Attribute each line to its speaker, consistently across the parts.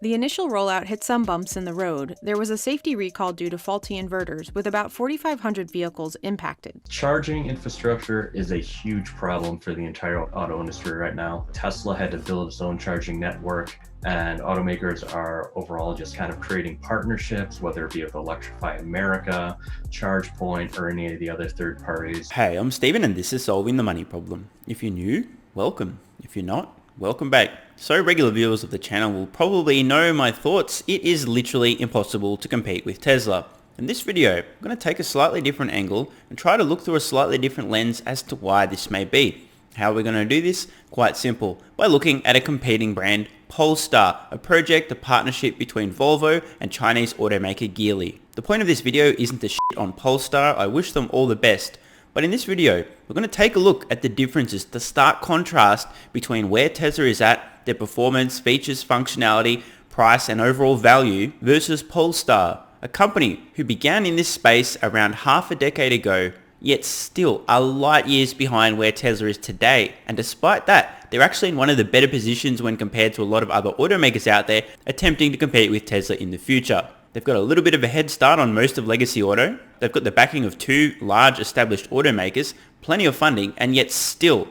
Speaker 1: The initial rollout hit some bumps in the road. There was a safety recall due to faulty inverters, with about 4,500 vehicles impacted.
Speaker 2: Charging infrastructure is a huge problem for the entire auto industry right now. Tesla had to build its own charging network, and automakers are overall just kind of creating partnerships, whether it be with Electrify America, ChargePoint, or any of the other third parties.
Speaker 3: Hey, I'm Steven and this is Solving the Money Problem. If you're new, welcome. If you're not, welcome back. So regular viewers of the channel will probably know my thoughts. It is literally impossible to compete with Tesla. In this video, I'm going to take a slightly different angle and try to look through a slightly different lens as to why this may be. How are we going to do this? Quite simple, by looking at a competing brand, Polestar, a partnership between Volvo and Chinese automaker Geely. The point of this video isn't to shit on Polestar, I wish them all the best. But in this video, we're going to take a look at the differences, the stark contrast between where Tesla is at, their performance, features, functionality, price and overall value versus Polestar, a company who began in this space around half a decade ago, yet still are light years behind where Tesla is today. And despite that, they're actually in one of the better positions when compared to a lot of other automakers out there attempting to compete with Tesla in the future. They've got a little bit of a head start on most of legacy auto. They've got the backing of two large established automakers, plenty of funding, and yet still,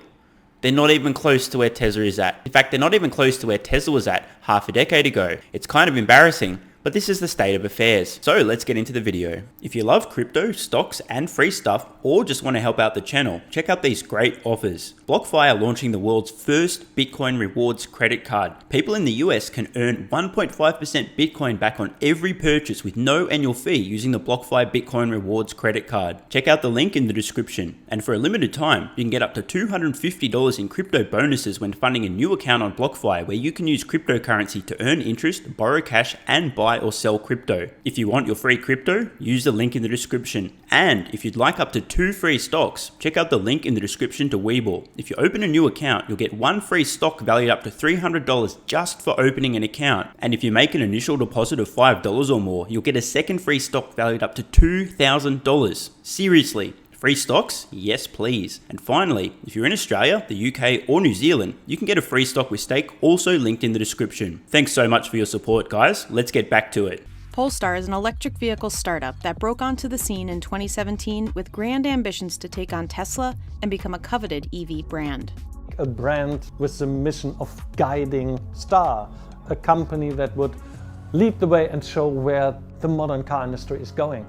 Speaker 3: they're not even close to where Tesla is at. In fact, they're not even close to where Tesla was at half a decade ago. It's kind of embarrassing, but this is the state of affairs. So let's get into the video. If you love crypto, stocks, and free stuff, or just want to help out the channel, check out these great offers. BlockFi are launching the world's first Bitcoin rewards credit card. People in the US can earn 1.5% Bitcoin back on every purchase with no annual fee using the BlockFi Bitcoin rewards credit card. Check out the link in the description. And for a limited time, you can get up to $250 in crypto bonuses when funding a new account on BlockFi, where you can use cryptocurrency to earn interest, borrow cash, and buy or sell crypto. If you want your free crypto, use the link in the description. And if you'd like up to 2 free stocks, check out the link in the description to WeBull. If you open a new account, you'll get 1 free stock valued up to $300 just for opening an account. And if you make an initial deposit of $5 or more, you'll get a second free stock valued up to $2,000. Seriously. Free stocks? Yes, please. And finally, if you're in Australia, the UK, or New Zealand, you can get a free stock with stake, also linked in the description. Thanks so much for your support, guys. Let's get back to it.
Speaker 1: Polestar is an electric vehicle startup that broke onto the scene in 2017 with grand ambitions to take on Tesla and become a coveted EV brand.
Speaker 4: A brand with the mission of guiding Star, a company that would lead the way and show where the modern car industry is going.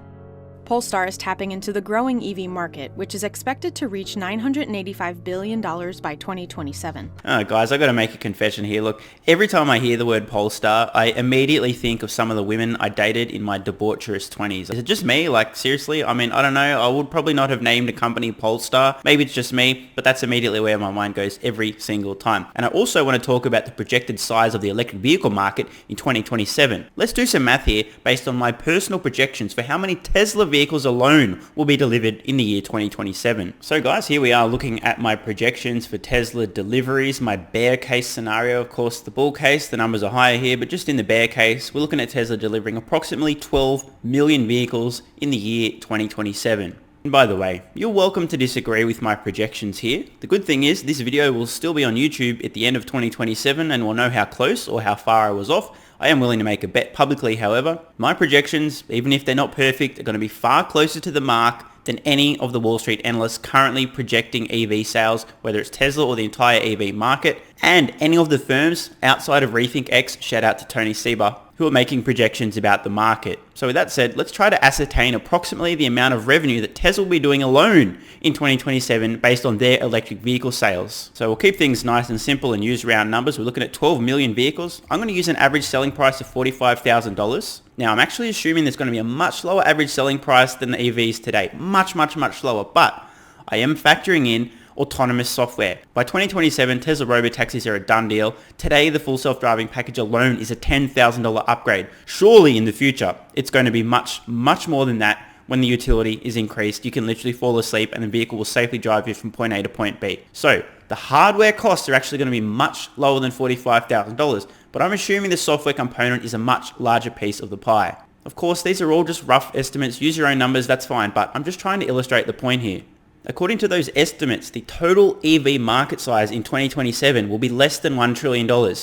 Speaker 1: Polestar is tapping into the growing EV market, which is expected to reach $985 billion by 2027.
Speaker 3: Guys, I gotta make a confession here. Look, every time I hear the word Polestar, I immediately think of some of the women I dated in my debaucherous 20s. Is it just me? Like, seriously? I mean, I don't know. I would probably not have named a company Polestar. Maybe it's just me, but that's immediately where my mind goes every single time. And I also want to talk about the projected size of the electric vehicle market in 2027. Let's do some math here based on my personal projections for how many Tesla vehicles alone will be delivered in the year 2027. So guys, here we are looking at my projections for Tesla deliveries, my bear case scenario. Of course, the bull case, the numbers are higher here, but just in the bear case, we're looking at Tesla delivering approximately 12 million vehicles in the year 2027. And by the way, you're welcome to disagree with my projections here. The good thing is this video will still be on YouTube at the end of 2027 and we'll know how close or how far I was off. I am willing to make a bet publicly, however. My projections, even if they're not perfect, are going to be far closer to the mark than any of the Wall Street analysts currently projecting EV sales, whether it's Tesla or the entire EV market, and any of the firms outside of Rethink X, shout out to Tony Seba, who are making projections about the market. So with that said, let's try to ascertain approximately the amount of revenue that Tesla will be doing alone in 2027 based on their electric vehicle sales. So we'll keep things nice and simple and use round numbers. We're looking at 12 million vehicles. I'm going to use an average selling price of $45,000. Now I'm actually assuming there's going to be a much lower average selling price than the EVs today. Much lower, but I am factoring in autonomous software. By 2027, Tesla robotaxis are a done deal. Today, the full self-driving package alone is a $10,000 upgrade. Surely in the future, it's going to be much more than that. When the utility is increased, you can literally fall asleep and the vehicle will safely drive you from point A to point B. So the hardware costs are actually going to be much lower than $45,000, but I'm assuming the software component is a much larger piece of the pie. Of course, these are all just rough estimates. Use your own numbers, that's fine, but I'm just trying to illustrate the point here. According to those estimates, the total EV market size in 2027 will be less than $1 trillion.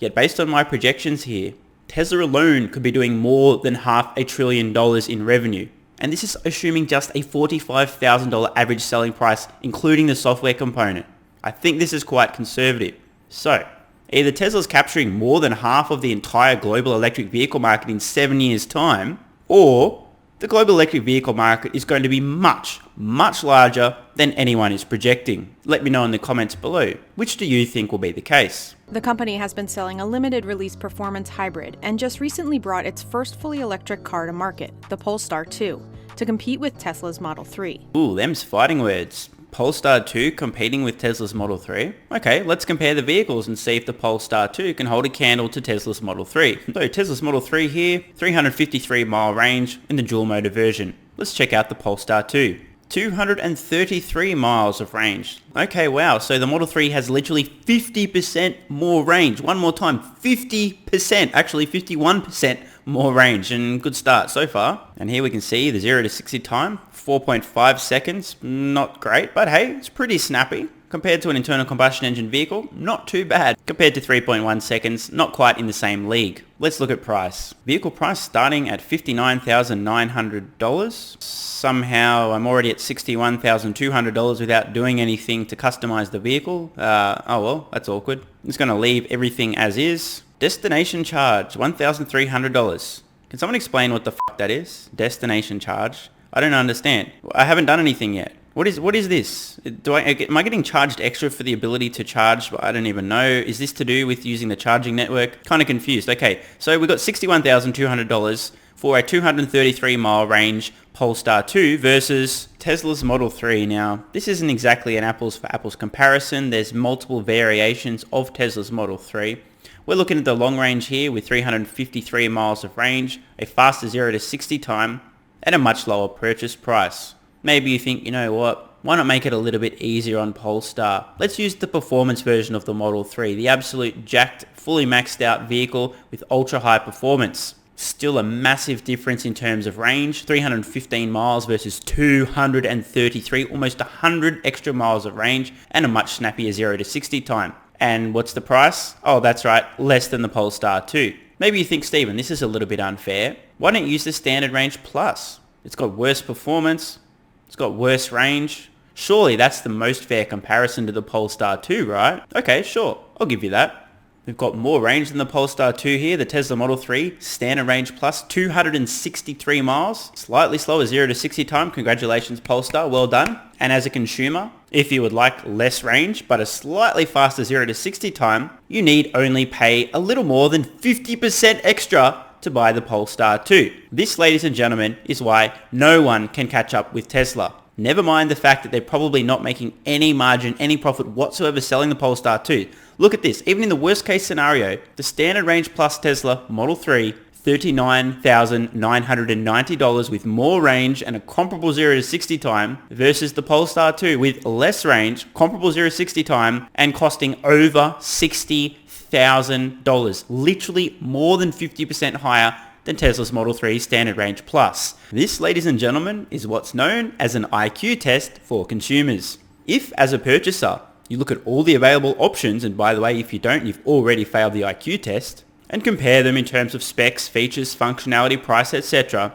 Speaker 3: Yet based on my projections here, Tesla alone could be doing more than $500 billion in revenue. And this is assuming just a $45,000 average selling price, including the software component. I think this is quite conservative. So, either Tesla's capturing more than half of the entire global electric vehicle market in 7 years' time, or the global electric vehicle market is going to be much, much larger than anyone is projecting. Let me know in the comments below. Which do you think will be the case?
Speaker 1: The company has been selling a limited release performance hybrid and just recently brought its first fully electric car to market, the Polestar 2, to compete with Tesla's Model 3.
Speaker 3: Ooh, them's fighting words. Polestar 2 competing with Tesla's Model 3? Okay, let's compare the vehicles and see if the Polestar 2 can hold a candle to Tesla's Model 3. So Tesla's Model 3 here, 353 mile range in the dual motor version. Let's check out the Polestar 2. 233 miles of range. Okay, wow, so the Model 3 has literally 50% more range. One more time, 50%, actually 51% more range, and good start so far. And here we can see the 0 to 60 time, 4.5 seconds, not great, but hey, it's pretty snappy. Compared to an internal combustion engine vehicle, not too bad. Compared to 3.1 seconds, not quite in the same league. Let's look at price. Vehicle price starting at $59,900. Somehow I'm already at $61,200 without doing anything to customize the vehicle. Oh well, that's awkward. I'm just going to leave everything as is. Destination charge, $1,300. Can someone explain what the fuck that is? Destination charge? I don't understand. I haven't done anything yet. What is this? Am I getting charged extra for the ability to charge? I don't even know. Is this to do with using the charging network? Kind of confused. Okay, so we got $61,200 for a 233 mile range Polestar 2 versus Tesla's Model 3. Now, this isn't exactly an apples for apples comparison. There's multiple variations of Tesla's Model 3. We're looking at the long range here with 353 miles of range, a faster 0 to 60 time, and a much lower purchase price. Maybe you think, you know what, why not make it a little bit easier on Polestar? Let's use the performance version of the Model 3, the absolute jacked, fully maxed out vehicle with ultra high performance. Still a massive difference in terms of range, 315 miles versus 233, almost 100 extra miles of range, and a much snappier 0 to 60 time. And what's the price? Oh, that's right, less than the Polestar 2. Maybe you think, Stephen, this is a little bit unfair. Why don't you use the Standard Range Plus? It's got worse performance. It's got worse range. Surely that's the most fair comparison to the Polestar 2, right? Okay, sure. I'll give you that. We've got more range than the Polestar 2 here. The Tesla Model 3, Standard Range Plus, 263 miles. Slightly slower 0 to 60 time. Congratulations, Polestar. Well done. And as a consumer, if you would like less range, but a slightly faster 0 to 60 time, you need only pay a little more than 50% extra to buy the Polestar 2. This, ladies and gentlemen, is why no one can catch up with Tesla. Never mind the fact that they're probably not making any margin, any profit whatsoever selling the Polestar 2. Look at this. Even in the worst case scenario, the Standard Range Plus Tesla Model 3, $39,990 with more range and a comparable 0 to 60 time versus the Polestar 2 with less range, comparable 0 to 60 time, and costing over $60,000. Literally more than 50% higher than Tesla's Model 3 Standard Range Plus. This, ladies and gentlemen, is what's known as an IQ test for consumers. If, as a purchaser, you look at all the available options, and by the way, if you don't, you've already failed the IQ test, and compare them in terms of specs, features, functionality, price, etc.,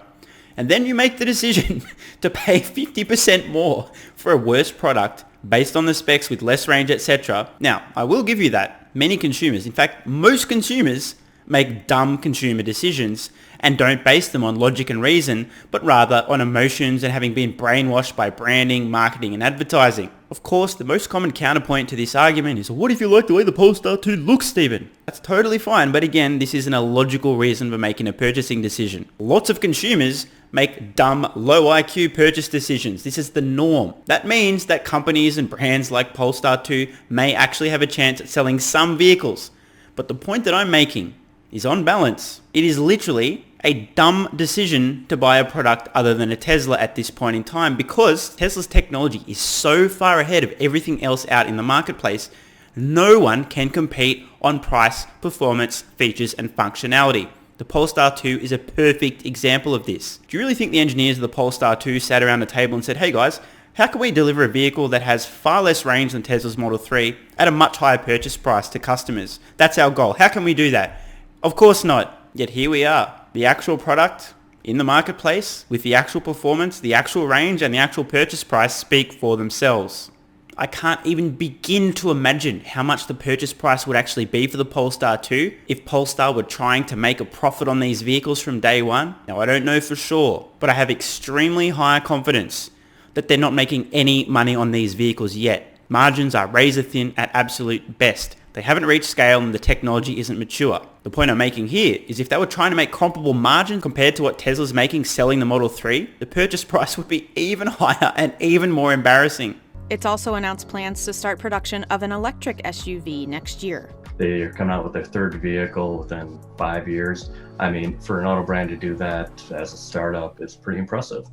Speaker 3: and then you make the decision to pay 50% more for a worse product based on the specs with less range, etc. Now, I will give you that many consumers, in fact, most consumers, make dumb consumer decisions and don't base them on logic and reason, but rather on emotions and having been brainwashed by branding, marketing, and advertising. Of course, the most common counterpoint to this argument is, what if you like the way the Polestar 2 looks, Stephen? That's totally fine, but again, this isn't a logical reason for making a purchasing decision. Lots of consumers make dumb, low IQ purchase decisions. This is the norm. That means that companies and brands like Polestar 2 may actually have a chance at selling some vehicles. But the point that I'm making is, on balance, it is literally a dumb decision to buy a product other than a Tesla at this point in time, because Tesla's technology is so far ahead of everything else out in the marketplace. No one can compete on price, performance, features, and functionality. The Polestar 2 is a perfect example of this. Do you really think the engineers of the Polestar 2 sat around a table and said, hey guys, how can we deliver a vehicle that has far less range than Tesla's Model 3 at a much higher purchase price to customers? That's our goal. How can we do that? Of course not. Yet here we are, the actual product in the marketplace with the actual performance, the actual range and the actual purchase price speak for themselves. I can't even begin to imagine how much the purchase price would actually be for the Polestar 2 if Polestar were trying to make a profit on these vehicles from day one. Now I don't know for sure, but I have extremely high confidence that they're not making any money on these vehicles yet. Margins are razor thin at absolute best. They haven't reached scale and the technology isn't mature. The point I'm making here is if they were trying to make comparable margin compared to what Tesla's making selling the Model 3, the purchase price would be even higher and even more embarrassing.
Speaker 1: It's also announced plans to start production of an electric SUV next year.
Speaker 2: They're coming out with their third vehicle within 5 years. I mean, for an auto brand to do that as a startup is pretty impressive.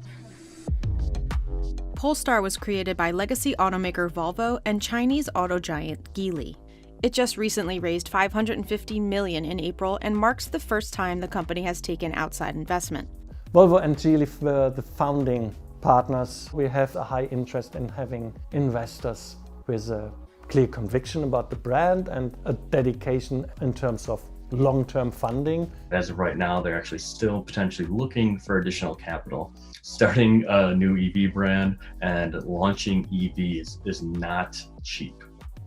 Speaker 1: Polestar was created by legacy automaker Volvo and Chinese auto giant Geely. It just recently raised $550 million in April and marks the first time the company has taken outside investment.
Speaker 4: Volvo and Geely were the founding partners. We have a high interest in having investors with a clear conviction about the brand and a dedication in terms of long-term funding.
Speaker 2: As of right now, they're actually still potentially looking for additional capital. Starting a new EV brand and launching EVs is not cheap.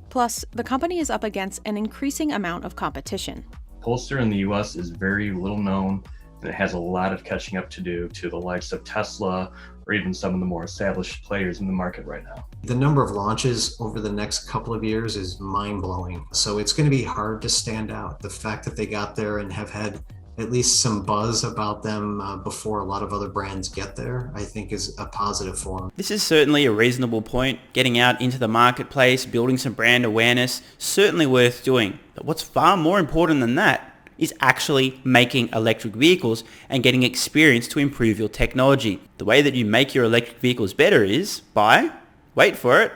Speaker 1: Plus, the company is up against an increasing amount of competition.
Speaker 2: Polestar in the US is very little known, and it has a lot of catching up to do to the likes of Tesla or even some of the more established players in the market right now.
Speaker 5: The number of launches over the next couple of years is mind-blowing. So it's going to be hard to stand out. The fact that they got there and have had at least some buzz about them before a lot of other brands get there, I think is a positive for them.
Speaker 3: This is certainly a reasonable point. Getting out into the marketplace, building some brand awareness, certainly worth doing. But what's far more important than that is actually making electric vehicles and getting experience to improve your technology. The way that you make your electric vehicles better is by, wait for it,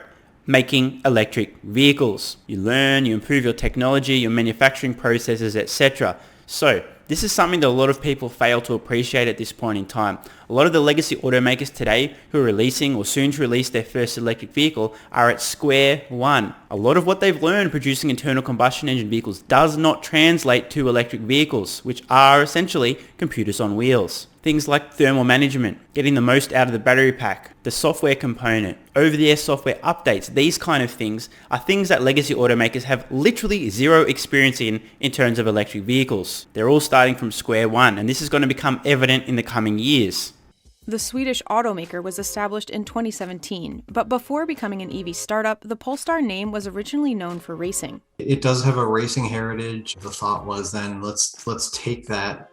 Speaker 3: making electric vehicles. You learn, you improve your technology, your manufacturing processes, etc. So this is something that a lot of people fail to appreciate at this point in time. A lot of the legacy automakers today who are releasing or soon to release their first electric vehicle are at square one. A lot of what they've learned producing internal combustion engine vehicles does not translate to electric vehicles, which are essentially computers on wheels. Things like thermal management, getting the most out of the battery pack, the software component, over-the-air software updates, these kind of things are things that legacy automakers have literally zero experience in terms of electric vehicles. They're all starting from square one, and this is going to become evident in the coming years.
Speaker 1: The Swedish automaker was established in 2017, but before becoming an EV startup, the Polestar name was originally known for racing.
Speaker 5: It does have a racing heritage. The thought was then let's take that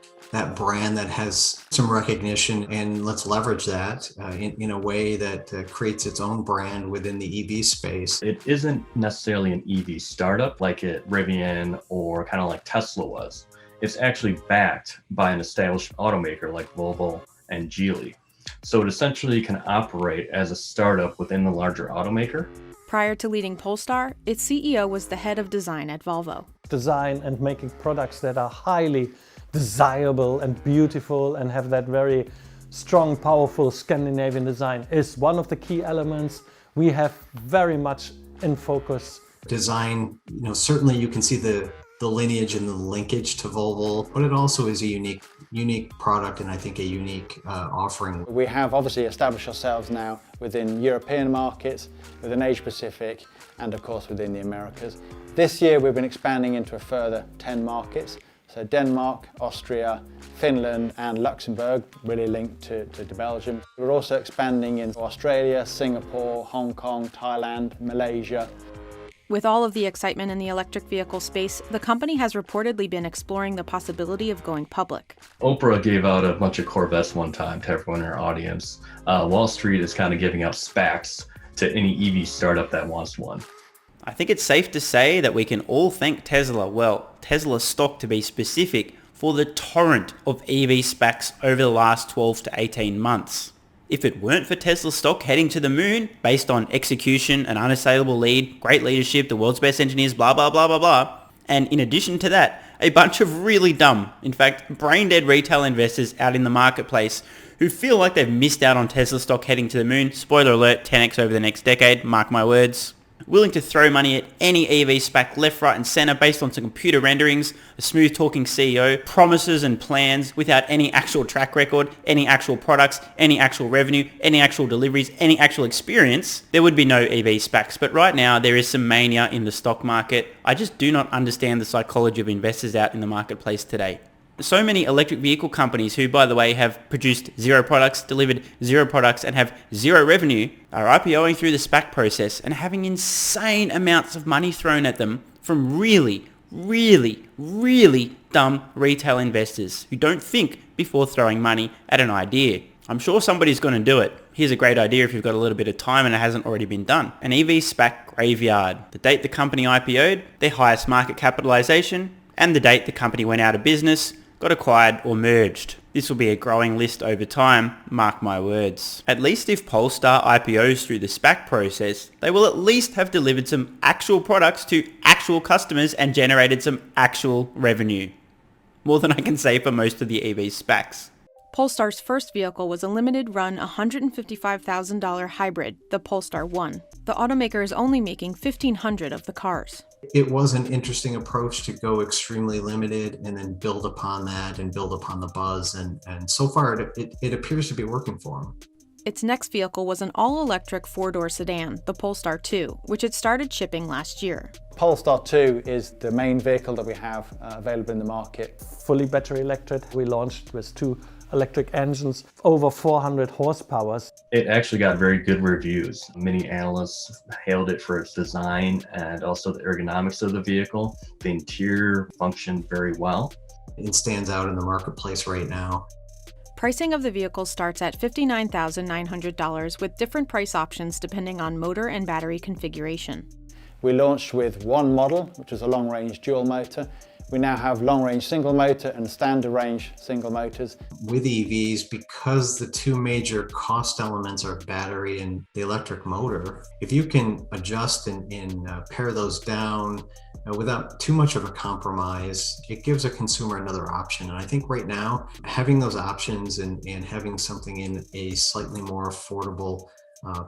Speaker 5: brand that has some recognition and let's leverage that in a way that creates its own brand within the EV space.
Speaker 2: It isn't necessarily an EV startup like Rivian or kind of like Tesla was. It's actually backed by an established automaker like Volvo and Geely. So it essentially can operate as a startup within the larger automaker.
Speaker 1: Prior to leading Polestar, its CEO was the head of design at Volvo.
Speaker 4: Design and making products that are highly desirable and beautiful and have that very strong, powerful Scandinavian design is one of the key elements we have very much in focus.
Speaker 5: Design, certainly you can see the lineage and the linkage to Volvo, but it also is a unique product and I think a unique offering.
Speaker 6: We have obviously established ourselves now within European markets, within Asia Pacific, and of course within the Americas. This year we've been expanding into a further 10 markets. So Denmark, Austria, Finland and Luxembourg, really linked to Belgium. We're also expanding into Australia, Singapore, Hong Kong, Thailand, Malaysia.
Speaker 1: With all of the excitement in the electric vehicle space, the company has reportedly been exploring the possibility of going public.
Speaker 2: Oprah gave out a bunch of Corvettes one time to everyone in her audience. Wall Street is kind of giving out SPACs to any EV startup that wants one.
Speaker 3: I think it's safe to say that we can all thank Tesla, Tesla stock to be specific, for the torrent of EV SPACs over the last 12 to 18 months. If it weren't for Tesla stock heading to the moon, based on execution, an unassailable lead, great leadership, the world's best engineers, blah, blah, blah, blah, blah, and in addition to that, a bunch of really dumb, in fact, brain-dead retail investors out in the marketplace who feel like they've missed out on Tesla stock heading to the moon, spoiler alert, 10x over the next decade, mark my words, willing to throw money at any EV SPAC left, right and center based on some computer renderings, a smooth talking CEO, promises and plans without any actual track record, any actual products, any actual revenue, any actual deliveries, any actual experience, there would be no EV SPACs. But right now there is some mania in the stock market. I just do not understand the psychology of investors out in the marketplace today. So many electric vehicle companies who, by the way, have produced zero products, delivered zero products and have zero revenue are IPOing through the SPAC process and having insane amounts of money thrown at them from really dumb retail investors who don't think before throwing money at an idea. I'm sure somebody's going to do it. Here's a great idea if you've got a little bit of time and it hasn't already been done. An EV SPAC graveyard. The date the company IPO'd, their highest market capitalization, and the date the company went out of business, got acquired or merged. This will be a growing list over time, mark my words. At least if Polestar IPOs through the SPAC process, they will at least have delivered some actual products to actual customers and generated some actual revenue. More than I can say for most of the EV SPACs.
Speaker 1: Polestar's first vehicle was a limited-run $155,000 hybrid, the Polestar 1. The automaker is only making 1,500 of the cars.
Speaker 5: It was an interesting approach to go extremely limited and then build upon that and build upon the buzz. And so far, it appears to be working for them.
Speaker 1: Its next vehicle was an all-electric four-door sedan, the Polestar 2, which it started shipping last year.
Speaker 6: Polestar 2 is the main vehicle that we have available in the market.
Speaker 4: Fully battery electric. We launched with 2 electric engines, over 400 horsepower.
Speaker 2: It actually got very good reviews. Many analysts hailed it for its design and also the ergonomics of the vehicle. The interior functioned very well.
Speaker 5: It stands out in the marketplace right now.
Speaker 1: Pricing of the vehicle starts at $59,900 with different price options depending on motor and battery configuration.
Speaker 6: We launched with one model, which was a long-range dual motor. We now have long-range single motor and standard range single motors.
Speaker 5: With EVs, because the 2 major cost elements are battery and the electric motor, if you can adjust and pare those down without too much of a compromise, it gives a consumer another option. And I think right now, having those options and having something in a slightly more affordable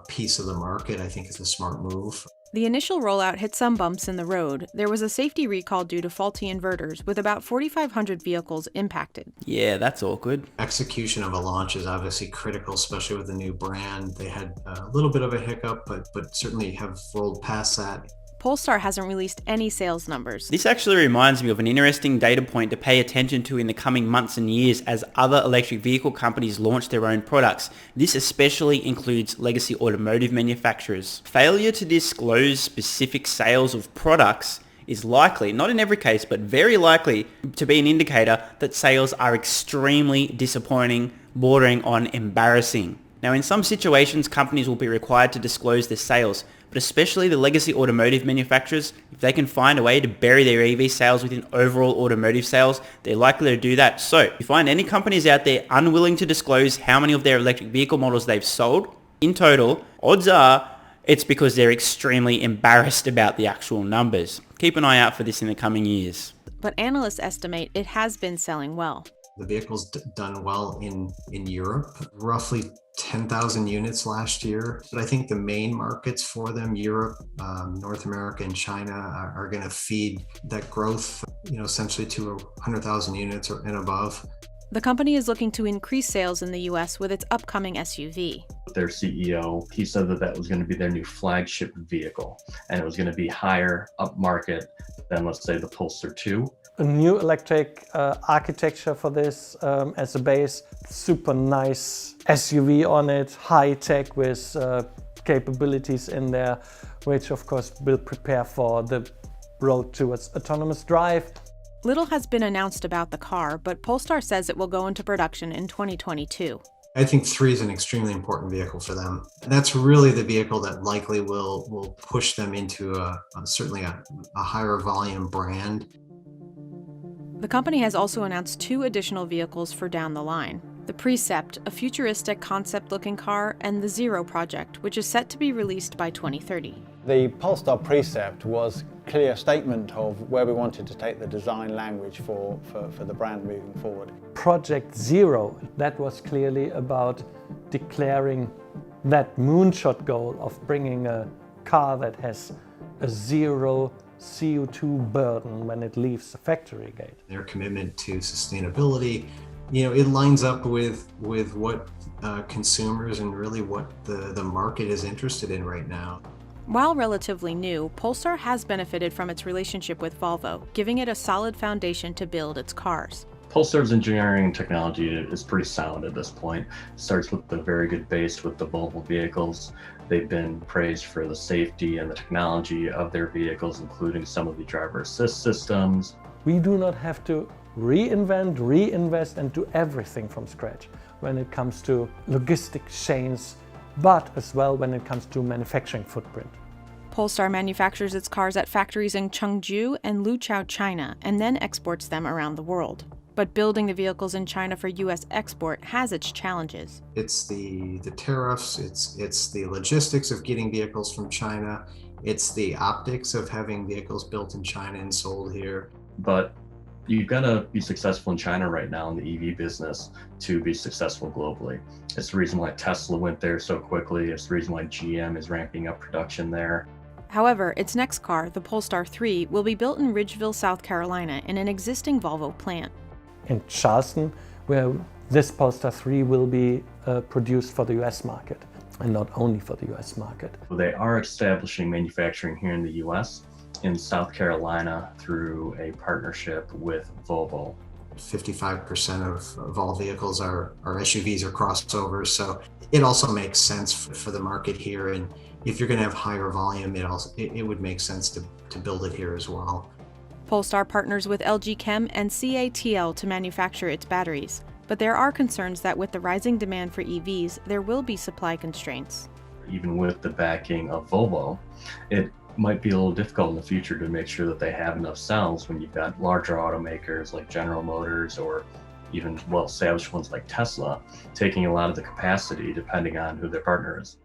Speaker 5: piece of the market, I think is a smart move.
Speaker 1: The initial rollout hit some bumps in the road. There was a safety recall due to faulty inverters, with about 4,500 vehicles impacted.
Speaker 3: Yeah, that's awkward.
Speaker 5: Execution of a launch is obviously critical, especially with a new brand. They had a little bit of a hiccup, but certainly have rolled past that.
Speaker 1: Polestar hasn't released any sales numbers.
Speaker 3: This actually reminds me of an interesting data point to pay attention to in the coming months and years as other electric vehicle companies launch their own products. This especially includes legacy automotive manufacturers. Failure to disclose specific sales of products is likely, not in every case, but very likely to be an indicator that sales are extremely disappointing, bordering on embarrassing. Now, in some situations, companies will be required to disclose their sales, but especially the legacy automotive manufacturers, if they can find a way to bury their EV sales within overall automotive sales, they're likely to do that. So, if you find any companies out there unwilling to disclose how many of their electric vehicle models they've sold in total, odds are it's because they're extremely embarrassed about the actual numbers. Keep an eye out for this in the coming years.
Speaker 1: But analysts estimate it has been selling well.
Speaker 5: The vehicle's done well in Europe, roughly 10,000 units last year. But I think the main markets for them, Europe, North America, and China, are going to feed that growth, essentially to 100,000 units and above.
Speaker 1: The company is looking to increase sales in the US with its upcoming SUV.
Speaker 2: Their CEO, he said that was going to be their new flagship vehicle, and it was going to be higher upmarket than, let's say, the Polestar 2.
Speaker 4: A new electric architecture for this as a base, super nice SUV on it, high tech with capabilities in there, which of course will prepare for the road towards autonomous drive.
Speaker 1: Little has been announced about the car, but Polestar says it will go into production in 2022.
Speaker 5: I think 3 is an extremely important vehicle for them. That's really the vehicle that likely will push them into certainly a higher volume brand.
Speaker 1: The company has also announced 2 additional vehicles for down the line. The Precept, a futuristic concept-looking car, and the Zero project, which is set to be released by 2030.
Speaker 6: The Polestar Precept was a clear statement of where we wanted to take the design language for the brand moving forward.
Speaker 4: Project Zero, that was clearly about declaring that moonshot goal of bringing a car that has a zero CO2 burden when it leaves the factory gate.
Speaker 5: Their commitment to sustainability, it lines up with what consumers and really what the market is interested in right now.
Speaker 1: While relatively new, Polestar has benefited from its relationship with Volvo, giving it a solid foundation to build its cars.
Speaker 2: Polestar's engineering and technology is pretty sound at this point. It starts with a very good base with the Volvo vehicles. They've been praised for the safety and the technology of their vehicles, including some of the driver assist systems.
Speaker 4: We do not have to reinvent, reinvest, and do everything from scratch when it comes to logistics chains, but as well when it comes to manufacturing footprint.
Speaker 1: Polestar manufactures its cars at factories in Chengdu and Luqiao, China, and then exports them around the world. But building the vehicles in China for U.S. export has its challenges.
Speaker 5: It's the tariffs, it's the logistics of getting vehicles from China, it's the optics of having vehicles built in China and sold here.
Speaker 2: But you've got to be successful in China right now in the EV business to be successful globally. It's the reason why Tesla went there so quickly. It's the reason why GM is ramping up production there.
Speaker 1: However, its next car, the Polestar 3, will be built in Ridgeville, South Carolina, in an existing Volvo plant.
Speaker 4: In Charleston, where this Polestar 3 will be produced for the US market, and not only for the US market.
Speaker 2: They are establishing manufacturing here in the US, in South Carolina, through a partnership with Volvo. 55%
Speaker 5: of all vehicles are SUVs or crossovers, so it also makes sense for the market here. And if you're going to have higher volume, it would make sense to build it here as well.
Speaker 1: Polestar partners with LG Chem and CATL to manufacture its batteries, but there are concerns that with the rising demand for EVs, there will be supply constraints.
Speaker 2: Even with the backing of Volvo, it might be a little difficult in the future to make sure that they have enough cells when you've got larger automakers like General Motors or even well-established ones like Tesla taking a lot of the capacity depending on who their partner is.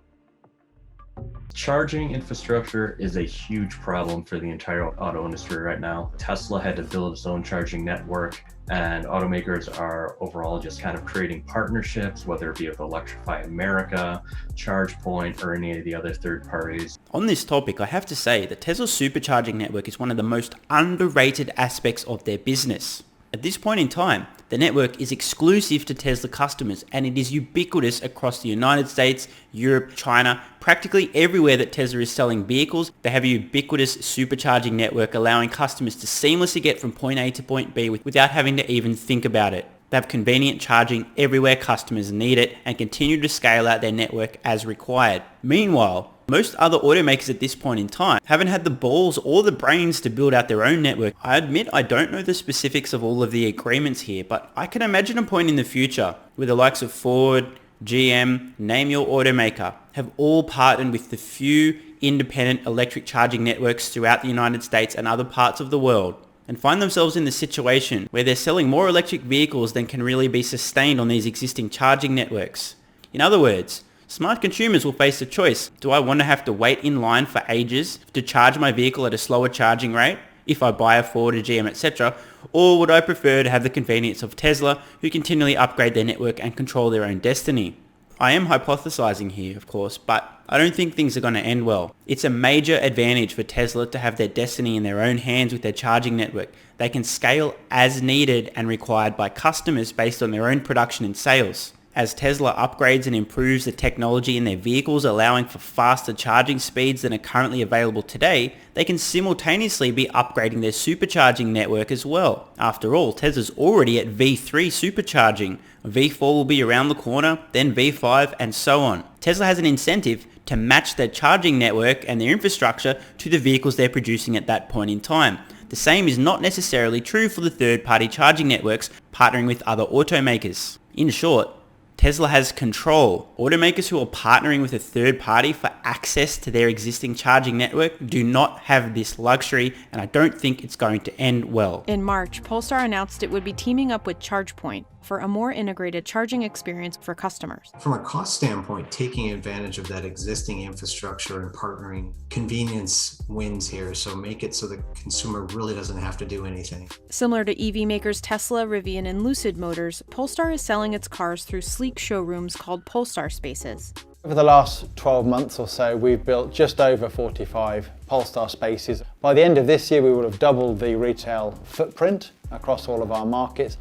Speaker 2: Charging infrastructure is a huge problem for the entire auto industry right now. Tesla had to build its own charging network, and automakers are overall just kind of creating partnerships, whether it be with Electrify America, ChargePoint, or any of the other third parties.
Speaker 3: On this topic, I have to say that Tesla's supercharging network is one of the most underrated aspects of their business. At this point in time, the network is exclusive to Tesla customers and it is ubiquitous across the United States, Europe, China, practically everywhere that Tesla is selling vehicles. They have a ubiquitous supercharging network allowing customers to seamlessly get from point A to point B without having to even think about it. They have convenient charging everywhere customers need it and continue to scale out their network as required. Meanwhile, most other automakers at this point in time haven't had the balls or the brains to build out their own network. I admit I don't know the specifics of all of the agreements here, but I can imagine a point in the future where the likes of Ford, GM, name your automaker, have all partnered with the few independent electric charging networks throughout the United States and other parts of the world, and find themselves in the situation where they're selling more electric vehicles than can really be sustained on these existing charging networks. In other words, smart consumers will face a choice. Do I want to have to wait in line for ages to charge my vehicle at a slower charging rate if I buy a Ford, a GM, etc., or would I prefer to have the convenience of Tesla, who continually upgrade their network and control their own destiny? I am hypothesizing here, of course, but I don't think things are going to end well. It's a major advantage for Tesla to have their destiny in their own hands with their charging network. They can scale as needed and required by customers based on their own production and sales. As Tesla upgrades and improves the technology in their vehicles, allowing for faster charging speeds than are currently available today, they can simultaneously be upgrading their supercharging network as well. After all, Tesla's already at V3 supercharging. V4 will be around the corner, then V5, and so on. Tesla has an incentive to match their charging network and their infrastructure to the vehicles they're producing at that point in time. The same is not necessarily true for the third-party charging networks partnering with other automakers. In short, Tesla has control. Automakers who are partnering with a third party for access to their existing charging network do not have this luxury, and I don't think it's going to end well.
Speaker 1: In March, Polestar announced it would be teaming up with ChargePoint for a more integrated charging experience for customers.
Speaker 5: From a cost standpoint, taking advantage of that existing infrastructure and partnering, convenience wins here. So make it so the consumer really doesn't have to do anything.
Speaker 1: Similar to EV makers Tesla, Rivian, and Lucid Motors, Polestar is selling its cars through sleek showrooms called Polestar Spaces.
Speaker 6: Over the last 12 months or so, we've built just over 45 Polestar spaces. By the end of this year, we will have doubled the retail footprint across all of our markets.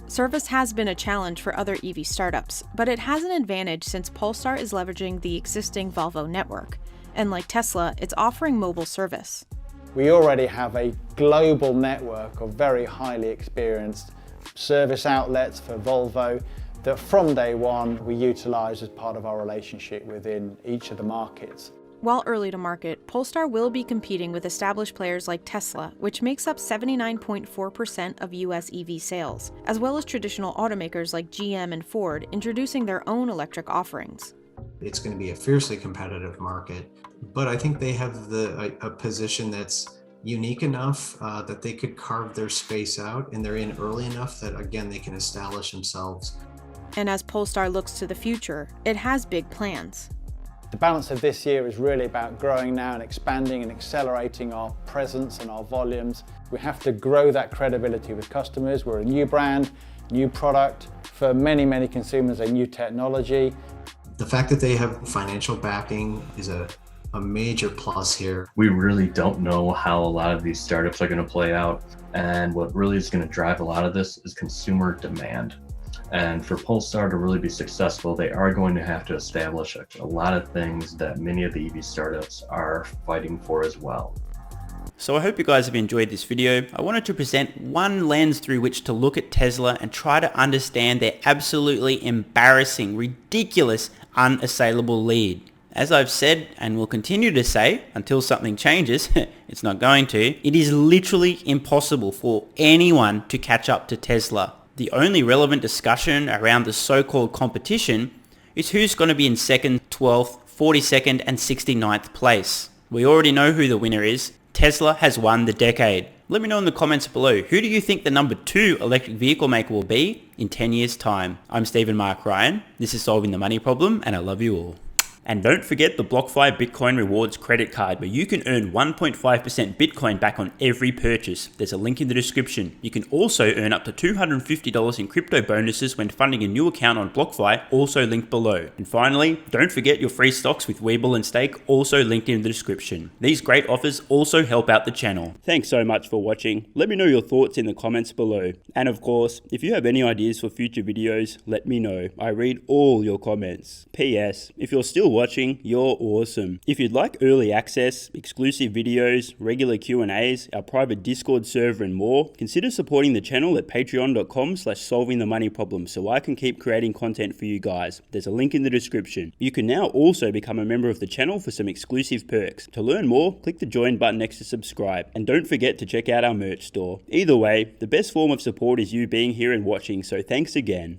Speaker 1: Service has been a challenge for other EV startups, but it has an advantage since Polestar is leveraging the existing Volvo network. And like Tesla, it's offering mobile service.
Speaker 6: We already have a global network of very highly experienced service outlets for Volvo that from day one we utilise as part of our relationship within each of the markets.
Speaker 1: While early to market, Polestar will be competing with established players like Tesla, which makes up 79.4% of US EV sales, as well as traditional automakers like GM and Ford introducing their own electric offerings.
Speaker 5: It's going to be a fiercely competitive market, but I think they have a position that's unique enough that they could carve their space out, and they're in early enough that, again, they can establish themselves.
Speaker 1: And as Polestar looks to the future, it has big plans.
Speaker 6: The balance of this year is really about growing now and expanding and accelerating our presence and our volumes. We have to grow that credibility with customers. We're a new brand, new product, for many, many consumers, a new technology.
Speaker 5: The fact that they have financial backing is a major plus here.
Speaker 2: We really don't know how a lot of these startups are going to play out. And what really is going to drive a lot of this is consumer demand. And for Polestar to really be successful, they are going to have to establish a lot of things that many of the EV startups are fighting for as well.
Speaker 3: So I hope you guys have enjoyed this video. I wanted to present one lens through which to look at Tesla and try to understand their absolutely embarrassing, ridiculous, unassailable lead. As I've said and will continue to say until something changes, it's not going to, it is literally impossible for anyone to catch up to Tesla. The only relevant discussion around the so-called competition is who's going to be in 2nd, 12th, 42nd and 69th place. We already know who the winner is. Tesla has won the decade. Let me know in the comments below, who do you think the number 2 electric vehicle maker will be in 10 years time? I'm Stephen Mark Ryan, this is Solving the Money Problem, and I love you all. And don't forget the BlockFi Bitcoin Rewards credit card where you can earn 1.5% Bitcoin back on every purchase. There's a link in the description. You can also earn up to $250 in crypto bonuses when funding a new account on BlockFi, also linked below. And finally, don't forget your free stocks with WeBull and Stake, also linked in the description. These great offers also help out the channel. Thanks so much for watching. Let me know your thoughts in the comments below. And of course, if you have any ideas for future videos, let me know. I read all your comments. P.S. If you're still watching, you're awesome. If you'd like early access, exclusive videos, regular Q&As, our private Discord server and more, consider supporting the channel at patreon.com/solvingthemoneyproblem so I can keep creating content for you guys. There's a link in the description. You can now also become a member of the channel for some exclusive perks. To learn more, click the join button next to subscribe. And don't forget to check out our merch store. Either way, the best form of support is you being here and watching, so thanks again.